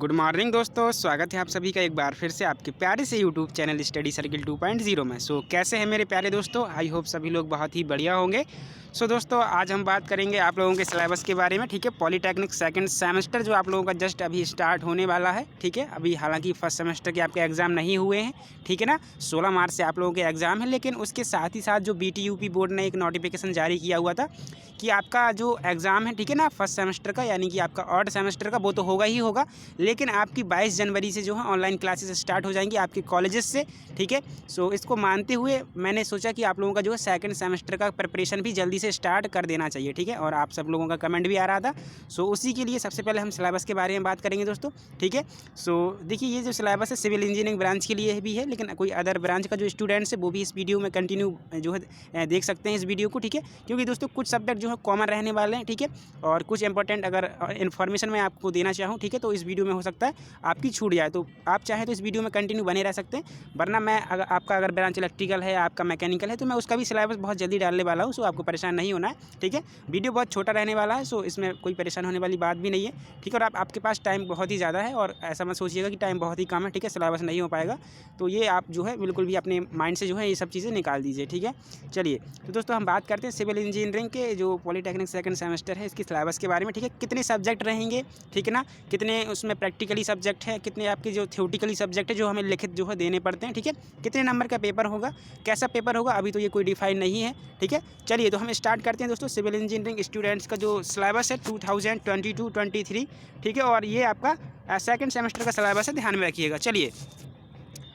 Good morning दोस्तों, स्वागत है आप सभी का एक बार फिर से आपके प्यारे से यूट्यूब चैनल स्टडी सर्किल 2.0 में। कैसे हैं मेरे प्यारे दोस्तों? आई होप सभी लोग बहुत ही बढ़िया होंगे। दोस्तों आज हम बात करेंगे आप लोगों के सिलेबस के बारे में। ठीक है, पॉलीटेक्निक सेकंड सेमेस्टर जो आप लोगों का जस्ट अभी स्टार्ट होने वाला है। ठीक है, अभी हालांकि फर्स्ट सेमेस्टर के आपके एग्ज़ाम नहीं हुए हैं, ठीक है ना। 16 मार्च से आप लोगों के एग्ज़ाम है, लेकिन उसके साथ ही साथ जो BTUP बोर्ड ने एक नोटिफिकेशन जारी किया हुआ था कि आपका जो एग्ज़ाम है, ठीक है ना, फर्स्ट सेमेस्टर का यानी कि आपका ऑड सेमेस्टर का, वो तो होगा ही होगा, लेकिन आपकी 22 जनवरी से जो है ऑनलाइन क्लासेस स्टार्ट हो जाएंगी आपके कॉलेजेस से। ठीक है, इसको मानते हुए मैंने सोचा कि आप लोगों का जो है सेकंड सेमेस्टर का प्रिपरेशन भी जल्दी से स्टार्ट कर देना चाहिए। ठीक है, और आप सब लोगों का कमेंट भी आ रहा था। उसी के लिए सबसे पहले हम सिलेबस के बारे में बात करेंगे दोस्तों। ठीक है, देखिए ये जो सिलेबस है सिविल इंजीनियरिंग ब्रांच के लिए भी है, लेकिन कोई अदर ब्रांच का जो स्टूडेंट्स है वो भी इस वीडियो में कंटिन्यू जो है देख सकते हैं इस वीडियो को। ठीक है, क्योंकि दोस्तों कुछ सब्जेक्ट जो है कॉमन रहने वाले हैं। ठीक है, और कुछ इंपॉर्टेंट अगर इन्फॉर्मेशन मैं आपको देना चाहूँ, ठीक है, तो इस वीडियो में हो सकता है आपकी छूट जाए। तो आप चाहें तो इस वीडियो में कंटिन्यू बने रह सकते हैं, वरना मैं आपका अगर ब्रांच इलेक्ट्रिकल है, आपका मैकेनिकल है, तो मैं उसका भी सिलेबस बहुत जल्दी डालने वाला हूँ। आपको परेशान नहीं होना है। ठीक है, वीडियो बहुत छोटा रहने वाला है, इसमें कोई परेशान होने वाली बात भी नहीं है। ठीक है, और आपके पास टाइम बहुत ही ज़्यादा है, और ऐसा मत सोचिएगा कि टाइम बहुत ही कम है। ठीक है, सिलेबस नहीं हो पाएगा, तो ये आप जो है बिल्कुल भी अपने माइंड से जो है ये सब चीज़ें निकाल दीजिए। ठीक है, चलिए तो दोस्तों हम बात करते हैं सिविल इंजीनियरिंग के जो पॉलीटेक्निक सेकंड सेमेस्टर है इसकी सिलेबस के बारे में। ठीक है, कितने सब्जेक्ट रहेंगे, ठीक है ना, कितने उसमें प्रैक्टिकली सब्जेक्ट है, कितने आपके जो थ्योरेटिकली सब्जेक्ट है जो हमें लिखित जो है देने पड़ते हैं। ठीक है, कितने नंबर का पेपर होगा, कैसा पेपर होगा, अभी तो ये कोई डिफाइन नहीं है। ठीक है, चलिए तो हम स्टार्ट करते हैं दोस्तों। सिविल इंजीनियरिंग स्टूडेंट्स का जो सिलेबस है 2022-23, ठीक है, और ये आपका सेकंड सेमेस्टर का सिलेबस है, ध्यान में रखिएगा। चलिए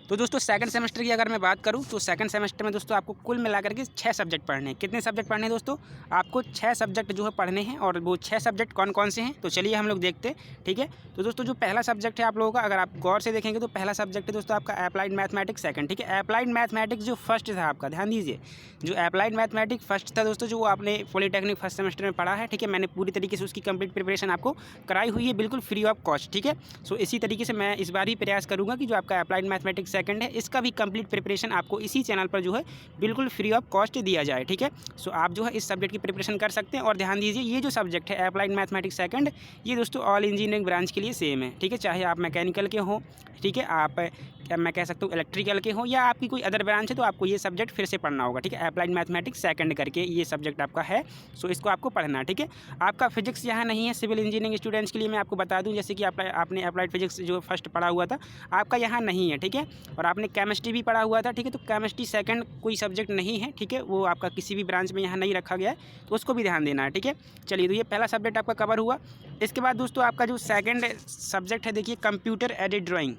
तो दोस्तों सेकंड सेमेस्टर की अगर मैं बात करूं तो सेकंड सेमेस्टर में दोस्तों आपको कुल मिलाकर के 6 सब्जेक्ट पढ़ने हैं। कितने सब्जेक्ट पढ़ने हैं दोस्तों? आपको 6 सब्जेक्ट जो है पढ़ने हैं, और वो 6 सब्जेक्ट कौन कौन से हैं तो चलिए हम लोग देखते हैं। ठीक है, तो दोस्तों जो पहला सब्जेक्ट है आप लोगों का, अगर आप गौर से देखेंगे तो पहला सब्जेक्ट है दोस्तों आपका अप्लाइड मैथमेटिक्स सेकंड। ठीक है, अप्लाइड मैथमेटिक्स जो फर्स्ट था आपका, ध्यान दीजिए, जो अप्लाइड मैथमेटिक्स फर्स्ट था दोस्तों, जो आपने पॉलीटेक्निक फर्स्ट सेमेस्टर में पढ़ा है। ठीक है, मैंने पूरी तरीके से उसकी कंप्लीट प्रिपरेशन आपको कराई हुई है, बिल्कुल फ्री ऑफ कॉस्ट। ठीक है, इसी तरीके से मैं इस बार भी प्रयास करूँगा कि जो आपका अप्लाइड मैथमेटिक्स सेकंड है इसका भी कंप्लीट प्रिपरेशन आपको इसी चैनल पर जो है बिल्कुल फ्री ऑफ कॉस्ट दिया जाए। ठीक है, आप जो है इस सब्जेक्ट की प्रिपरेशन कर सकते हैं। और ध्यान दीजिए ये जो सब्जेक्ट है अप्लाइड मैथमेटिक्स सेकंड, ये दोस्तों ऑल इंजीनियरिंग ब्रांच के लिए सेम है। ठीक है, चाहे आप मैकेनिकल के हो, ठीक है, आप मैं कह सकता हूँ इलेक्ट्रिकल के हो, या आपकी कोई अदर ब्रांच है, तो आपको ये सब्जेक्ट फिर से पढ़ना होगा। ठीक है, अप्लाइड मैथमेटिक्स सेकंड करके ये सब्जेक्ट आपका है, इसको आपको पढ़ना है। ठीक है, आपका फिजिक्स यहाँ नहीं है सिविल इंजीनियरिंग स्टूडेंट्स के लिए। मैं आपको बता दूँ, जैसे कि आपने अप्लाइड फिजिक्स जो फर्स्ट पढ़ा हुआ था आपका यहाँ नहीं है। ठीक है, और आपने केमिस्ट्री भी पढ़ा हुआ था। ठीक है, तो केमिस्ट्री सेकंड कोई सब्जेक्ट नहीं है। ठीक है, वो आपका किसी भी ब्रांच में यहाँ नहीं रखा गया है, तो उसको भी ध्यान देना है। ठीक है, चलिए तो ये पहला सब्जेक्ट आपका कवर हुआ। इसके बाद दोस्तों आपका जो सेकंड सब्जेक्ट है, देखिए कंप्यूटर एडेड ड्राइंग।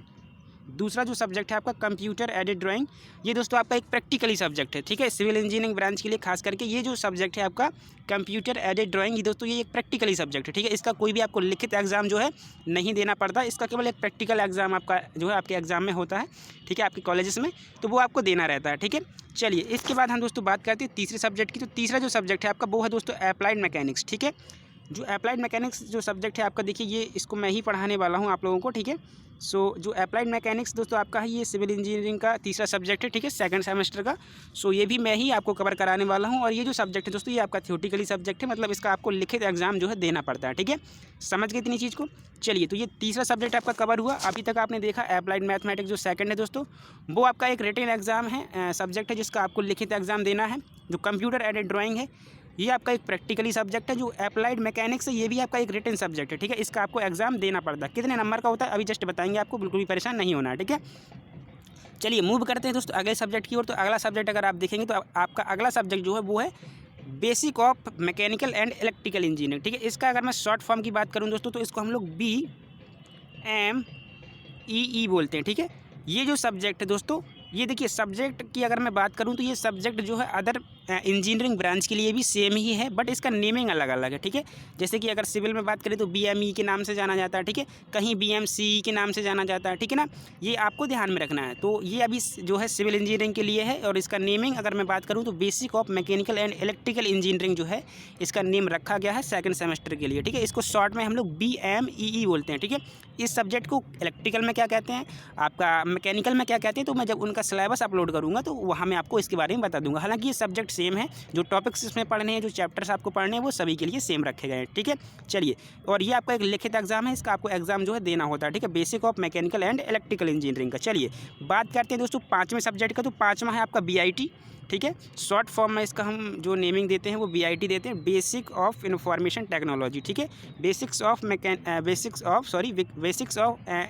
दूसरा जो सब्जेक्ट है आपका कंप्यूटर एडेड ड्राइंग, ये दोस्तों आपका एक प्रैक्टिकली सब्जेक्ट है। ठीक है, सिविल इंजीनियरिंग ब्रांच के लिए खास करके ये जो सब्जेक्ट है आपका कंप्यूटर एडेड ड्राइंग, ये दोस्तों ये एक प्रैक्टिकली सब्जेक्ट है। ठीक है, इसका कोई भी आपको लिखित एग्जाम जो है नहीं देना पड़ता, इसका केवल एक प्रैक्टिकल एग्जाम आपका जो है आपके एग्जाम में होता है। ठीक है, आपके कॉलेजेस में, तो वो आपको देना रहता है। ठीक है, चलिए इसके बाद हम दोस्तों बात करते हैं तीसरे सब्जेक्ट की। तो तीसरा जो सब्जेक्ट है आपका वो है दोस्तों अप्लाइड मैकेनिक्स। ठीक है, जो अप्लाइड मैकेनिक्स जो सब्जेक्ट है आपका, देखिए ये इसको मैं ही पढ़ाने वाला हूँ आप लोगों को। ठीक है, जो अप्लाइड मैकेनिक्स दोस्तों आपका है, ये सिविल इंजीनियरिंग का तीसरा सब्जेक्ट है। ठीक है, सेकंड सेमेस्टर का। ये भी मैं ही आपको कवर कराने वाला हूँ। और ये जो सब्जेक्ट है दोस्तों ये आपका थ्योरेटिकली सब्जेक्ट है, मतलब इसका आपको लिखित एग्जाम जो है देना पड़ता है। ठीक है, समझ गए इतनी चीज़ को? चलिए तो ये तीसरा सब्जेक्ट आपका कवर हुआ। अभी तक आपने देखा अप्लाइड मैथमेटिक्स जो सेकंड है दोस्तों, वो आपका एक रिटन एग्जाम है, सब्जेक्ट है जिसका आपको लिखित एग्जाम देना है। जो कंप्यूटर एडेड ड्राइंग है ये आपका एक प्रैक्टिकली सब्जेक्ट है। जो अप्लाइड मैकेनिक्स है ये भी आपका एक रिटन सब्जेक्ट है। ठीक है, इसका आपको एग्जाम देना पड़ता है। कितने नंबर का होता है अभी जस्ट बताएंगे आपको, बिल्कुल भी परेशान नहीं होना है। ठीक है, चलिए मूव करते हैं दोस्तों अगले सब्जेक्ट की ओर। तो अगला सब्जेक्ट अगर आप देखेंगे तो आपका अगला सब्जेक्ट जो है वो है basic of mechanical and electrical engineering. ठीक है, इसका अगर मैं शॉर्ट फॉर्म की बात करूँ दोस्तों तो इसको हम लोग BMEE बोलते हैं। ठीक है, ये जो सब्जेक्ट है दोस्तों, ये देखिए सब्जेक्ट की अगर मैं बात करूं तो ये सब्जेक्ट जो है अदर इंजीनियरिंग ब्रांच के लिए भी सेम ही है, बट इसका नेमिंग अलग अलग है। ठीक है, जैसे कि अगर सिविल में बात करें तो BME के नाम से जाना जाता है। ठीक है, कहीं BMCE के नाम से जाना जाता है। ठीक है ना, ये आपको ध्यान में रखना है। तो ये अभी जो है सिविल इंजीनियरिंग के लिए है, और इसका नेमिंग अगर मैं बात करूँ तो basic of mechanical and electrical engineering जो है इसका नेम रखा गया है सेकंड सेमेस्टर के लिए। ठीक है, इसको शॉर्ट में हम लोग BMEE बोलते हैं। ठीक है, इस सब्जेक्ट को इलेक्ट्रिकल में क्या कहते हैं, आपका मैकेनिकल में क्या कहते हैं, तो मैं जब उनका सिलेबस अपलोड करूँगा तो वहाँ मैं आपको इसके बारे में बता दूँगा। हालाँकि ये सब्जेक्ट सेम है, जो टॉपिक्स इसमें पढ़ने हैं, जो चैप्टर्स आपको पढ़ने हैं वो सभी के लिए सेम रखे गए हैं। ठीक है, चलिए, और ये आपका एक लिखित एग्जाम है, इसका आपको एग्जाम जो है देना होता है। ठीक है, basic of mechanical and electrical engineering का। चलिए बात करते हैं दोस्तों 5वें सब्जेक्ट का। तो 5वां है आपका BIT। ठीक है, शॉर्ट फॉर्म में इसका हम जो नेमिंग देते हैं वो BIT देते हैं, बेसिक ऑफ इंफॉर्मेशन टेक्नोलॉजी। ठीक है, बेसिक्स ऑफ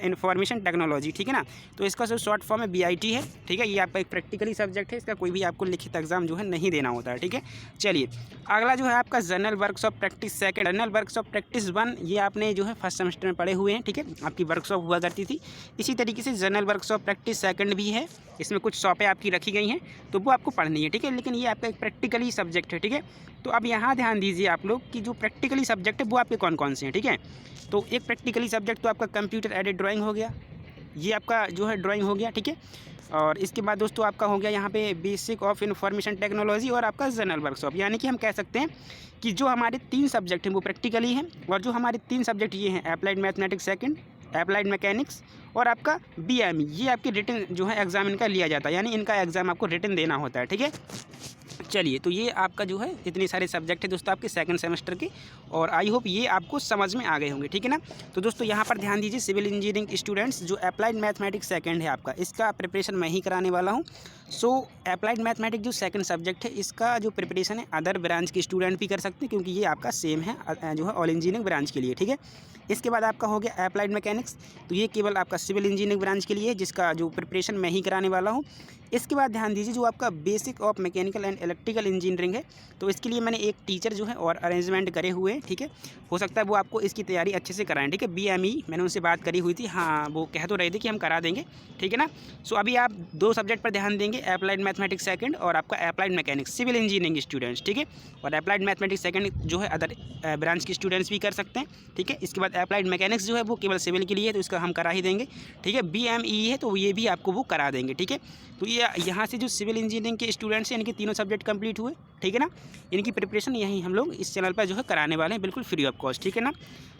इंफॉर्मेशन टेक्नोलॉजी। ठीक है ना, तो इसका जो शॉर्ट फॉर्म है BIT है। ठीक है, ये आपका एक प्रैक्टिकली सब्जेक्ट है, इसका कोई भी आपको लिखित एग्जाम जो है नहीं देना होता है। ठीक है, चलिए अगला जो है आपका general workshop practice second. General workshop practice 1 ये आपने जो है फर्स्ट सेमेस्टर में पढ़े हुए हैं। ठीक है, आपकी वर्कशॉप हुआ करती थी। इसी तरीके से जनरल वर्कशॉप प्रैक्टिस सेकंड भी है, इसमें कुछ शॉपें आपकी रखी गई हैं, तो वो आपको पढ़नी है। ठीक है, लेकिन ये आपका एक प्रैक्टिकली सब्जेक्ट है। ठीक है, तो अब यहाँ ध्यान दीजिए आप लोग कि जो प्रैक्टिकली सब्जेक्ट है वो आपके कौन कौन से हैं। ठीक है, तो एक प्रैक्टिकली सब्जेक्ट तो आपका कंप्यूटर एडेड ड्राइंग हो गया, ये आपका जो है ड्राइंग हो गया। ठीक है, और इसके बाद दोस्तों आपका हो गया यहाँ पे बेसिक ऑफ इंफॉर्मेशन टेक्नोलॉजी और आपका जनरल वर्कशॉप। यानी कि हम कह सकते हैं कि जो हमारे 3 सब्जेक्ट हैं वो प्रैक्टिकली हैं, और जो हमारे 3 सब्जेक्ट ये हैं applied mathematics second, applied mechanics और आपका BME, ये आपकी रिटन जो है एग्जाम इनका लिया जाता है, यानी इनका एग्ज़ाम आपको रिटन देना होता है। ठीक है, चलिए, तो ये आपका जो है इतने सारे सब्जेक्ट है दोस्तों आपके सेकंड सेमेस्टर के, और आई होप ये आपको समझ में आ गए होंगे। ठीक है ना, तो दोस्तों यहाँ पर ध्यान दीजिए, सिविल इंजीनियरिंग स्टूडेंट्स जो अप्लाइड मैथमेटिक्स सेकंड है आपका, इसका प्रिपरेशन मैं ही कराने वाला हूँ। सो अप्लाइड मैथमेटिक्स जो सेकंड सब्जेक्ट है, इसका जो प्रिपरेशन है अदर ब्रांच के स्टूडेंट भी कर सकते हैं, क्योंकि ये आपका सेम है जो है ऑल इंजीनियरिंग ब्रांच के लिए। ठीक है, इसके बाद आपका हो गया अप्लाइड मैकेनिक्स, तो ये केवल आपका सिविल इंजीनियरिंग ब्रांच के लिए है, जिसका जो प्रिपरेशन मैं ही कराने वाला हूँ। इसके बाद ध्यान दीजिए, जो आपका basic of mechanical and electrical engineering है, तो इसके लिए मैंने एक टीचर जो है और अरेंजमेंट करे हुए हैं। ठीक है, हो सकता है वो आपको इसकी तैयारी अच्छे से कराएं। ठीक है, BME मैंने उनसे बात करी हुई थी, हाँ वो कह तो रहे थे कि हम करा देंगे। ठीक है ना, सो अभी आप 2 सब्जेक्ट पर ध्यान देंगे, अप्लाइड मैथमेटिक्स सेकंड और आपका applied mechanics civil engineering students. ठीक है, और अप्लाइड मैथमेटिक्स सेकंड जो है अदर ब्रांच के स्टूडेंट्स भी कर सकते हैं। ठीक है, इसके बाद अप्लाइड मैकेनिक्स जो है वो केवल सिविल के लिए है, तो इसका हम करा ही देंगे। ठीक है, BME है तो ये भी आपको वो करा देंगे। ठीक है, तो ये यहाँ से जो सिविल इंजीनियरिंग के स्टूडेंट्स हैं, इनके तीनों सब्जेक्ट कंप्लीट हुए। ठीक है ना, इनकी प्रिपरेशन यहीं हम लोग इस चैनल पर जो है कराने वाले हैं, बिल्कुल फ्री ऑफ कॉस्ट। ठीक है ना,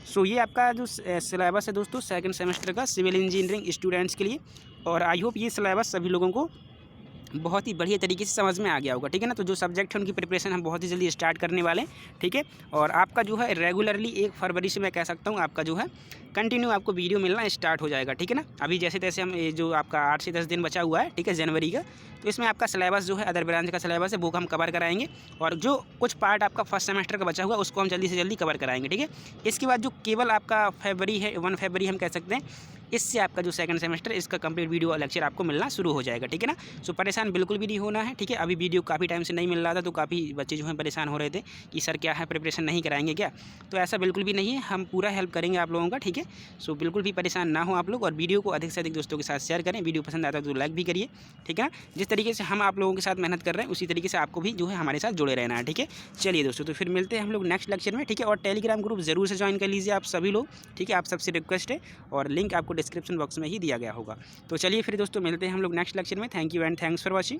सो ये आपका जो सिलेबस है दोस्तों सेकंड सेमेस्टर का सिविल इंजीनियरिंग स्टूडेंट्स के लिए, और आई होप ये सिलेबस सभी लोगों को बहुत ही बढ़िया तरीके से समझ में आ गया होगा। ठीक है ना, तो जो सब्जेक्ट है उनकी प्रिपरेशन हम बहुत ही जल्दी स्टार्ट करने वाले हैं। ठीक है, और आपका जो है रेगुलरली 1 फरवरी से मैं कह सकता हूँ आपका जो है कंटिन्यू आपको वीडियो मिलना स्टार्ट हो जाएगा। ठीक है ना, अभी जैसे तैसे हम ये जो आपका 8 से 10 दिन बचा हुआ है, ठीक है, जनवरी का, तो इसमें आपका सिलेबस जो है अदर ब्रांच का सिलेबस है वो हम कवर कराएंगे, और जो कुछ पार्ट आपका फर्स्ट सेमेस्टर का बचा हुआ उसको हम जल्दी से जल्दी कवर कराएंगे। ठीक है, इसके बाद जो केवल आपका फरवरी है 1 फरवरी हम कह सकते हैं, इससे आपका जो सेकंड सेमेस्टर इसका कंप्लीट वीडियो लेक्चर आपको मिलना शुरू हो जाएगा। ठीक है ना, सो परेशान बिल्कुल भी नहीं होना है। ठीक है, अभी वीडियो काफ़ी टाइम से नहीं मिल रहा था, तो काफ़ी बच्चे जो हैं परेशान हो रहे थे कि सर क्या है प्रिपरेशन नहीं कराएंगे क्या, तो ऐसा बिल्कुल भी नहीं है, हम पूरा हेल्प करेंगे आप लोगों का। ठीक है, सो बिल्कुल भी परेशान ना हो आप लोग, और वीडियो को अधिक से अधिक दोस्तों के साथ शेयर करें। वीडियो पसंद आता है तो लाइक भी करिए। ठीक है ना, जिस तरीके से हम आप लोगों के साथ मेहनत कर रहे हैं उसी तरीके से आपको भी जो है हमारे साथ जुड़े रहना है। ठीक है, चलिए दोस्तों, तो फिर मिलते हैं हम लोग नेक्स्ट लेक्चर में। ठीक है, और टेलीग्राम ग्रुप जरूर से ज्वाइन कर लीजिए आप सभी लोग। ठीक है, आप सबसे रिक्वेस्ट है, और लिंक आपको डिस्क्रिप्शन बॉक्स में ही दिया गया होगा। तो चलिए फिर दोस्तों मिलते हैं हम लोग नेक्स्ट लेक्चर में। Thank you and thanks for watching.